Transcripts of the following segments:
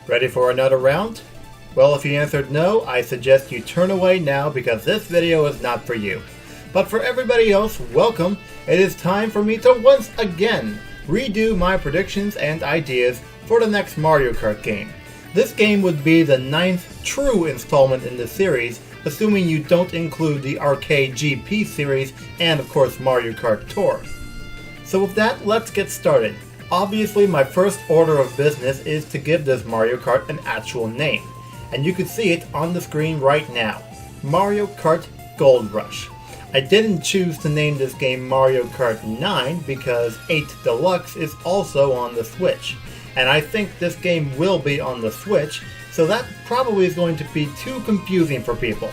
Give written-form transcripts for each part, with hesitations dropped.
Ready for another round? Well, if you answered no, I suggest you turn away now because this video is not for you. But for everybody else, welcome. It is time for me to once again redo my predictions and ideas for the next Mario Kart game. This game would be the 9th true installment in the series, assuming you don't include the Arcade GP series and of course Mario Kart Tour. So with that, let's get started. Obviously, my first order of business is to give this Mario Kart an actual name, and you can see it on the screen right now. Mario Kart Gold Rush. I didn't choose to name this game Mario Kart 9 because 8 Deluxe is also on the Switch, and I think this game will be on the Switch, so that probably is going to be too confusing for people.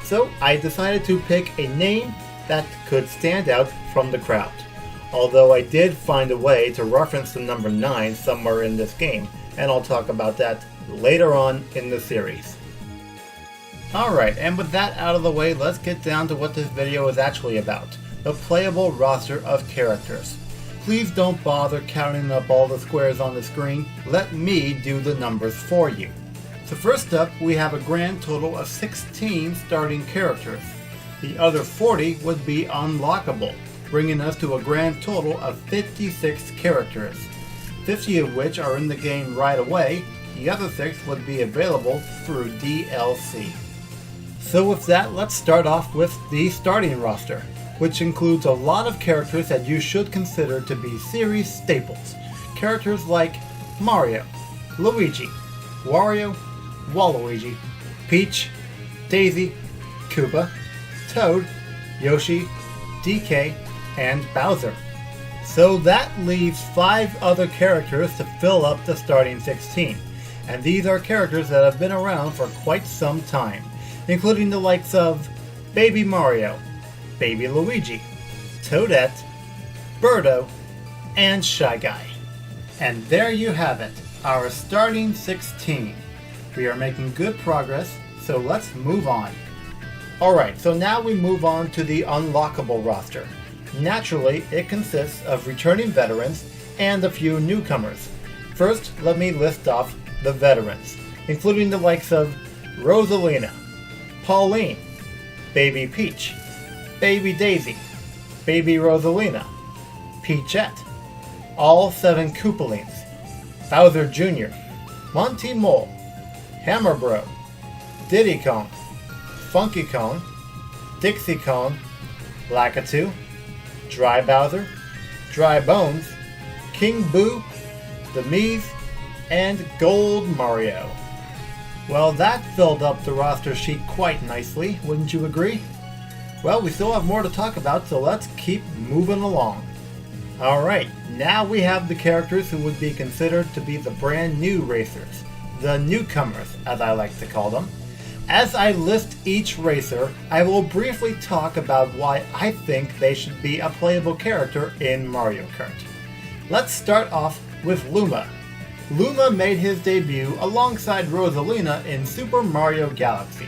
So I decided to pick a name that could stand out from the crowd. Although I did find a way to reference the number 9 somewhere in this game, and I'll talk about that later on in the series. Alright, and with that out of the way, let's get down to what this video is actually about. The playable roster of characters. Please don't bother counting up all the squares on the screen, let me do the numbers for you. So first up, we have a grand total of 16 starting characters. The other 40 would be unlockable, bringing us to a grand total of 56 characters, 50 of which are in the game right away. The other 6 would be available through DLC. So with that, let's start off with the starting roster, which includes a lot of characters that you should consider to be series staples. Characters like Mario, Luigi, Wario, Waluigi, Peach, Daisy, Koopa, Toad, Yoshi, DK, and Bowser. So that leaves 5 other characters to fill up the starting 16, and these are characters that have been around for quite some time, including the likes of Baby Mario, Baby Luigi, Toadette, Birdo, and Shy Guy. And there you have it, our starting 16. We are making good progress, so let's move on. Alright, so now we move on to the unlockable roster. Naturally, it consists of returning veterans and a few newcomers. First, let me list off the veterans, including the likes of Rosalina, Pauline, Baby Peach, Baby Daisy, Baby Rosalina, Peachette, all 7 Koopalings, Bowser Jr., Monty Mole, Hammer Bro, Diddy Kong, Funky Kong, Dixie Kong, Lakitu, Dry Bowser, Dry Bones, King Boo, the Mii's, and Gold Mario. Well, that filled up the roster sheet quite nicely, wouldn't you agree? Well, we still have more to talk about, so let's keep moving along. Alright, now we have the characters who would be considered to be the brand new racers, the newcomers as I like to call them. As I list each racer, I will briefly talk about why I think they should be a playable character in Mario Kart. Let's start off with Luma. Luma made his debut alongside Rosalina in Super Mario Galaxy,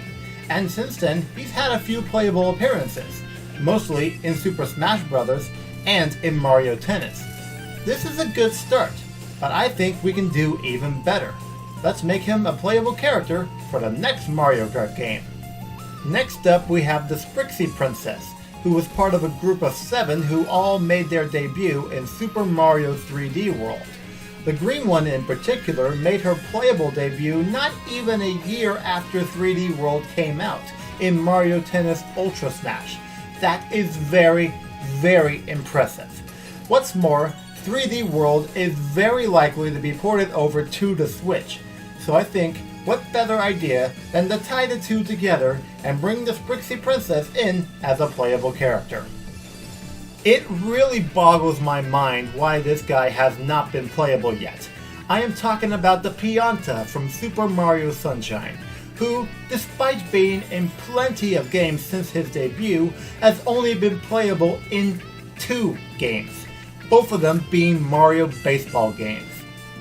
and since then he's had a few playable appearances, mostly in Super Smash Bros. And in Mario Tennis. This is a good start, but I think we can do even better. Let's make him a playable character for the next Mario Kart game. Next up, we have the Sprixie Princess, who was part of a group of 7 who all made their debut in Super Mario 3D World. The green one in particular made her playable debut not even a year after 3D World came out in Mario Tennis Ultra Smash. That is very impressive. What's more, 3D World is very likely to be ported over to the Switch, so I think what better idea than to tie the two together and bring the Sprixie Princess in as a playable character. It really boggles my mind why this guy has not been playable yet. I am talking about the Pianta from Super Mario Sunshine, who, despite being in plenty of games since his debut, has only been playable in 2 games, both of them being Mario baseball games.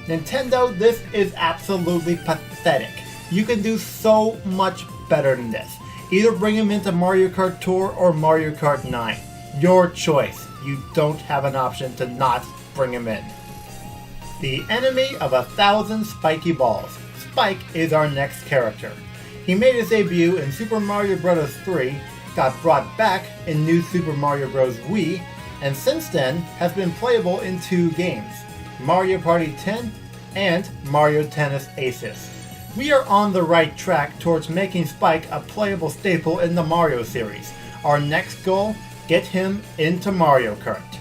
Nintendo, this is absolutely pathetic. You can do so much better than this. Either bring him into Mario Kart Tour or Mario Kart 9. Your choice. You don't have an option to not bring him in. The enemy of 1,000 spiky balls. Spike is our next character. He made his debut in Super Mario Bros. 3, got brought back in New Super Mario Bros. Wii, and since then has been playable in 2 games, Mario Party 10 and Mario Tennis Aces. We are on the right track towards making Spike a playable staple in the Mario series. Our next goal, get him into Mario Kart.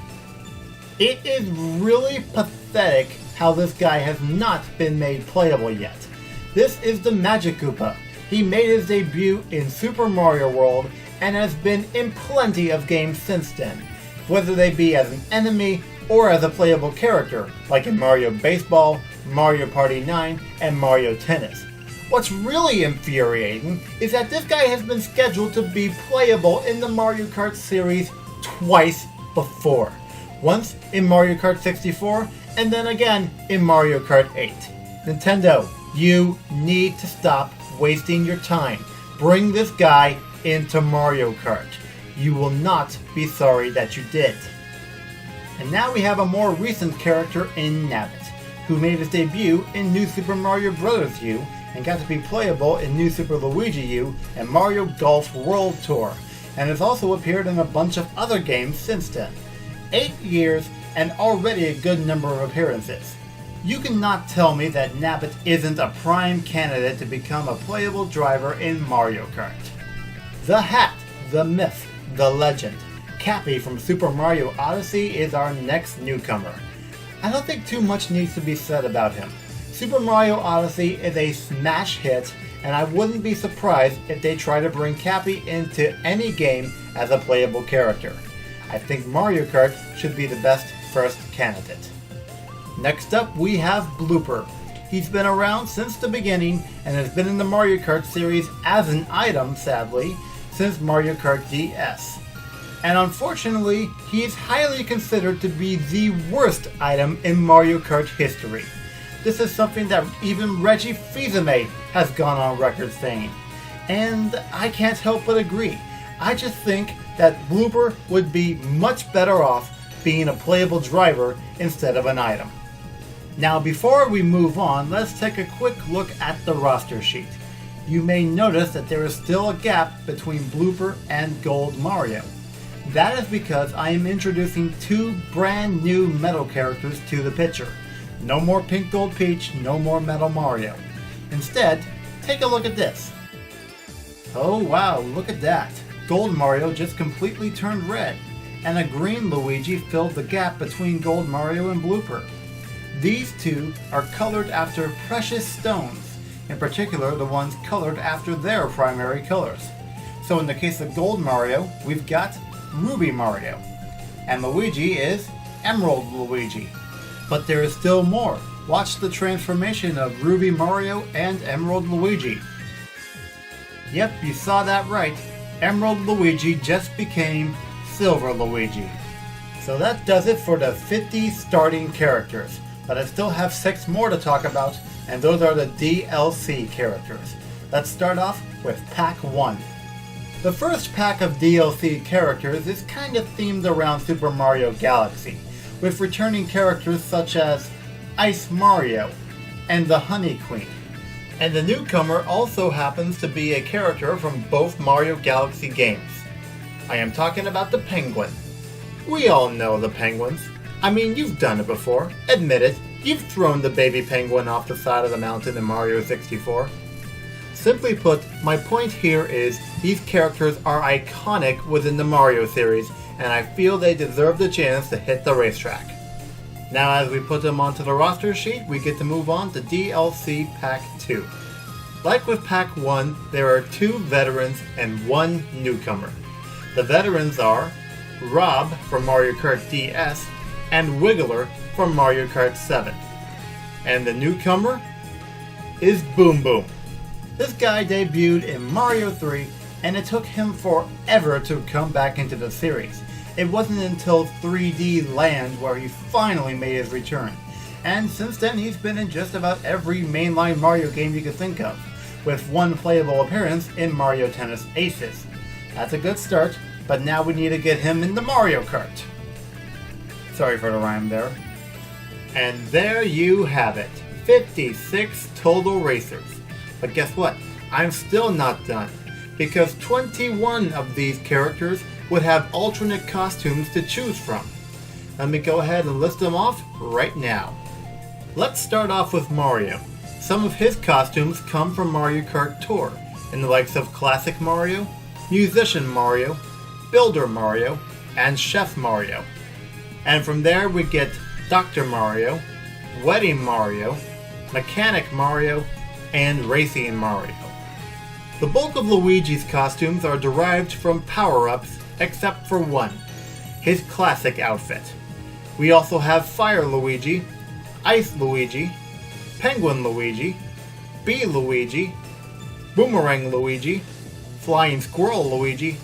It is really pathetic how this guy has not been made playable yet. This is the Magic Koopa. He made his debut in Super Mario World and has been in plenty of games since then, whether they be as an enemy or as a playable character, like in Mario Baseball, Mario Party 9, and Mario Tennis. What's really infuriating is that this guy has been scheduled to be playable in the Mario Kart series twice before. Once in Mario Kart 64, and then again in Mario Kart 8. Nintendo, you need to stop wasting your time. Bring this guy into Mario Kart. You will not be sorry that you did. And now we have a more recent character in Nabbit, who made his debut in New Super Mario Bros. U and got to be playable in New Super Luigi U and Mario Golf World Tour, and has also appeared in a bunch of other games since then. 8 years and already a good number of appearances. You cannot tell me that Nabbit isn't a prime candidate to become a playable driver in Mario Kart. The Hat, the Myth, the Legend, Cappy from Super Mario Odyssey is our next newcomer. I don't think too much needs to be said about him. Super Mario Odyssey is a smash hit, and I wouldn't be surprised if they try to bring Cappy into any game as a playable character. I think Mario Kart should be the best first candidate. Next up we have Blooper. He's been around since the beginning and has been in the Mario Kart series as an item, sadly, since Mario Kart DS. And unfortunately, he is highly considered to be the worst item in Mario Kart history. This is something that even Reggie Fils-Aimé has gone on record saying. And I can't help but agree. I just think that Blooper would be much better off being a playable driver instead of an item. Now before we move on, let's take a quick look at the roster sheet. You may notice that there is still a gap between Blooper and Gold Mario. That is because I am introducing 2 brand new Metal characters to the picture. No more Pink Gold Peach, no more Metal Mario. Instead, take a look at this. Oh wow, look at that. Gold Mario just completely turned red, and a green Luigi filled the gap between Gold Mario and Blooper. These 2 are colored after precious stones, in particular the ones colored after their primary colors. So in the case of Gold Mario, we've got Ruby Mario, and Luigi is Emerald Luigi. But there is still more. Watch the transformation of Ruby Mario and Emerald Luigi. Yep, you saw that right. Emerald Luigi just became Silver Luigi. So that does it for the 50 starting characters, but I still have 6 more to talk about, and those are the DLC characters. Let's start off with Pack 1. The first pack of DLC characters is kind of themed around Super Mario Galaxy, with returning characters such as Ice Mario and the Honey Queen. And the newcomer also happens to be a character from both Mario Galaxy games. I am talking about the Penguin. We all know the penguins. I mean, you've done it before. Admit it, you've thrown the baby penguin off the side of the mountain in Mario 64. Simply put, my point here is these characters are iconic within the Mario series, and I feel they deserve the chance to hit the racetrack. Now as we put them onto the roster sheet, we get to move on to DLC Pack 2. Like with Pack 1, there are 2 veterans and 1 newcomer. The veterans are Rob from Mario Kart DS and Wiggler from Mario Kart 7. And the newcomer is Boom Boom. This guy debuted in Mario 3, and it took him forever to come back into the series. It wasn't until 3D Land where he finally made his return. And since then he's been in just about every mainline Mario game you could think of, with 1 playable appearance in Mario Tennis Aces. That's a good start, but now we need to get him into Mario Kart. Sorry for the rhyme there. And there you have it. 56 total racers. But guess what? I'm still not done, because 21 of these characters would have alternate costumes to choose from. Let me go ahead and list them off right now. Let's start off with Mario. Some of his costumes come from Mario Kart Tour, in the likes of Classic Mario, Musician Mario, Builder Mario, and Chef Mario. And from there we get Dr. Mario, Wedding Mario, Mechanic Mario, and Racing Mario. The bulk of Luigi's costumes are derived from power-ups, except for one, his classic outfit. We also have Fire Luigi, Ice Luigi, Penguin Luigi, Bee Luigi, Boomerang Luigi, Flying Squirrel Luigi,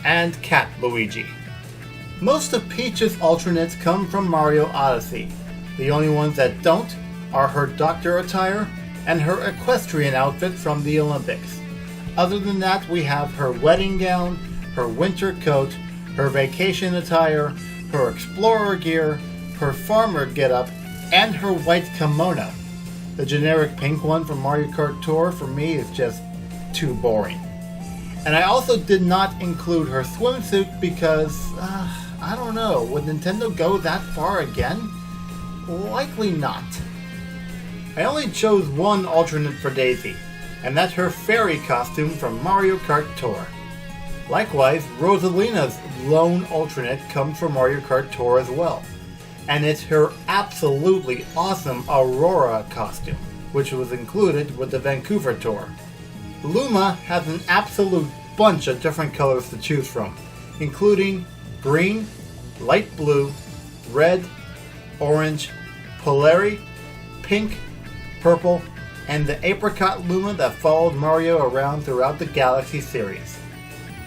and Cat Luigi. Most of Peach's alternates come from Mario Odyssey. The only ones that don't are her doctor attire and her equestrian outfit from the Olympics. Other than that, we have her wedding gown, her winter coat, her vacation attire, her explorer gear, her farmer getup, and her white kimono. The generic pink one from Mario Kart Tour for me is just too boring. And I also did not include her swimsuit because, I don't know, would Nintendo go that far again? Likely not. I only chose one alternate for Daisy, and that's her fairy costume from Mario Kart Tour. Likewise, Rosalina's lone alternate comes from Mario Kart Tour as well, and it's her absolutely awesome Aurora costume, which was included with the Vancouver Tour. Luma has an absolute bunch of different colors to choose from, including green, light blue, red, orange, Polari, pink, purple, and the apricot Luma that followed Mario around throughout the Galaxy series.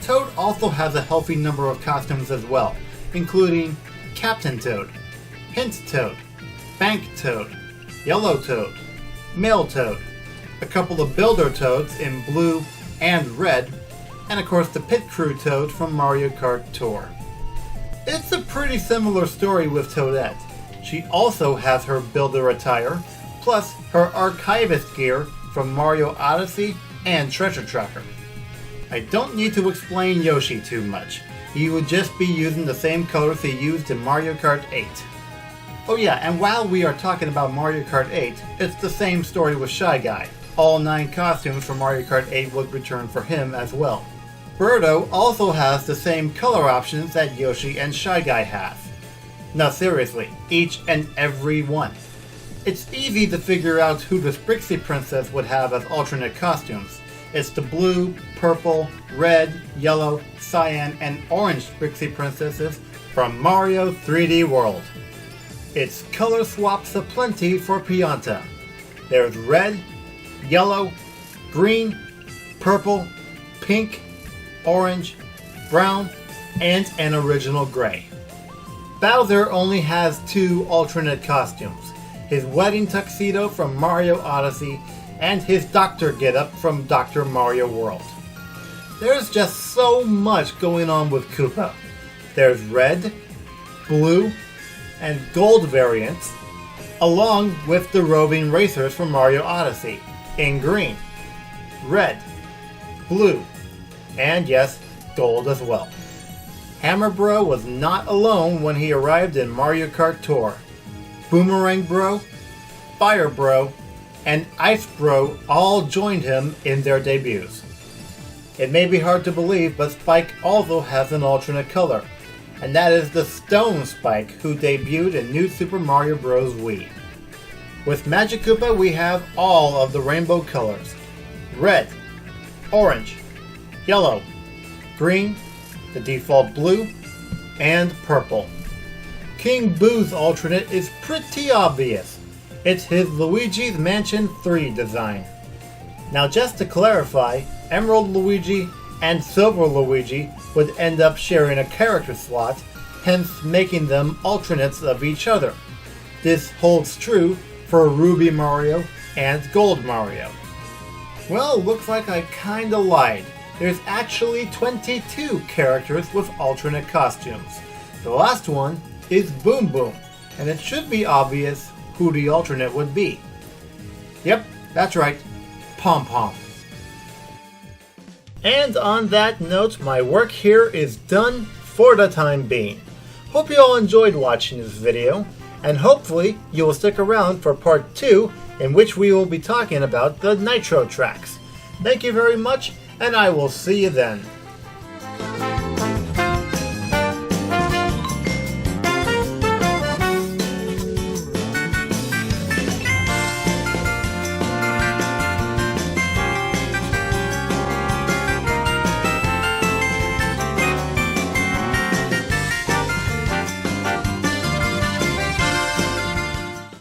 Toad also has a healthy number of costumes as well, including Captain Toad, Hint Toad, Bank Toad, Yellow Toad, Male Toad, a couple of Builder Toads in blue and red, and of course the Pit Crew Toad from Mario Kart Tour. It's a pretty similar story with Toadette. She also has her Builder attire, plus her Archivist gear from Mario Odyssey and Treasure Tracker. I don't need to explain Yoshi too much. He would just be using the same colors he used in Mario Kart 8. Oh yeah, and while we are talking about Mario Kart 8, it's the same story with Shy Guy. All 9 costumes from Mario Kart 8 would return for him as well. Birdo also has the same color options that Yoshi and Shy Guy have. Now seriously, each and every one. It's easy to figure out who the Sprixie Princess would have as alternate costumes. It's the blue, purple, red, yellow, cyan, and orange Sprixie Princesses from Mario 3D World. It's color swaps aplenty for Pianta. There's red, yellow, green, purple, pink, orange, brown, and an original gray. Bowser only has 2 alternate costumes, his wedding tuxedo from Mario Odyssey and his doctor getup from Dr. Mario World. There's just so much going on with Koopa. There's red, blue, and gold variants, along with the roving racers from Mario Odyssey in green, red, blue, and yes, gold as well. Hammer Bro was not alone when he arrived in Mario Kart Tour. Boomerang Bro, Fire Bro, and Ice Bro all joined him in their debuts. It may be hard to believe, but Spike also has an alternate color, and that is the Stone Spike, who debuted in New Super Mario Bros. Wii. With Magic Koopa, we have all of the rainbow colors: red, orange, yellow, green, the default blue, and purple. King Boo's alternate is pretty obvious. It's his Luigi's Mansion 3 design. Now just to clarify, Emerald Luigi and Silver Luigi would end up sharing a character slot, hence making them alternates of each other. This holds true for Ruby Mario and Gold Mario. Well, looks like I kinda lied. There's actually 22 characters with alternate costumes. The last one is Boom Boom, and it should be obvious who the alternate would be. Yep, that's right. Pom-pom. And on that note, my work here is done for the time being. Hope you all enjoyed watching this video, and hopefully you will stick around for part 2, in which we will be talking about the Nitro tracks. Thank you very much, and I will see you then.